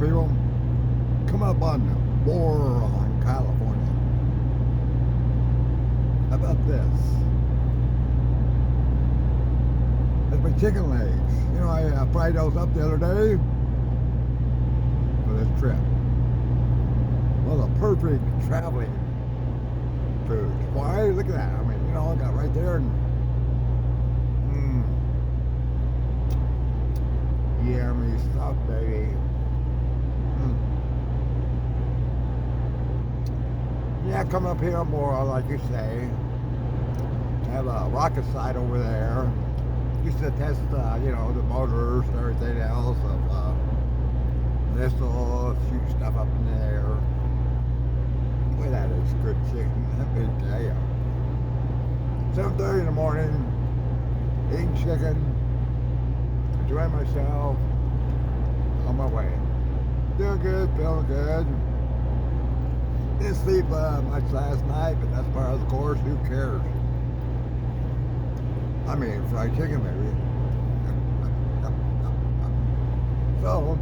people. Come up on Boron, California. How about this? That's my chicken legs. You know, I fried those up the other day for this trip. Well, the perfect traveling food. Why? Look at that. I mean, you know, I got right there and yummy stuff, baby. Yeah, come up here more, like you say. Have a rocket site over there. Used to test, you know, the motors and everything else of missiles, shoot stuff up in the air. Boy, that is good chicken. Let me tell you. 7:30 in the morning, eating chicken, enjoying myself, on my way. Doing good, feeling good. Didn't sleep much last night, but that's part of the course. Who cares? I mean, fried chicken, maybe. So,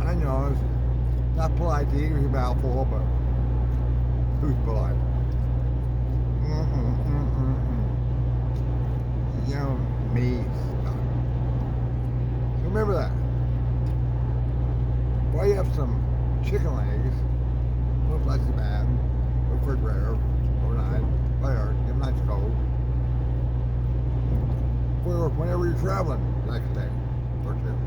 I know it's not polite to eat with your mouth full, but who's polite? Me. So remember that. While you have some chicken legs, don't slice them bad, refrigerator, overnight, later, get them nice cold. For whenever you're traveling the next day or two.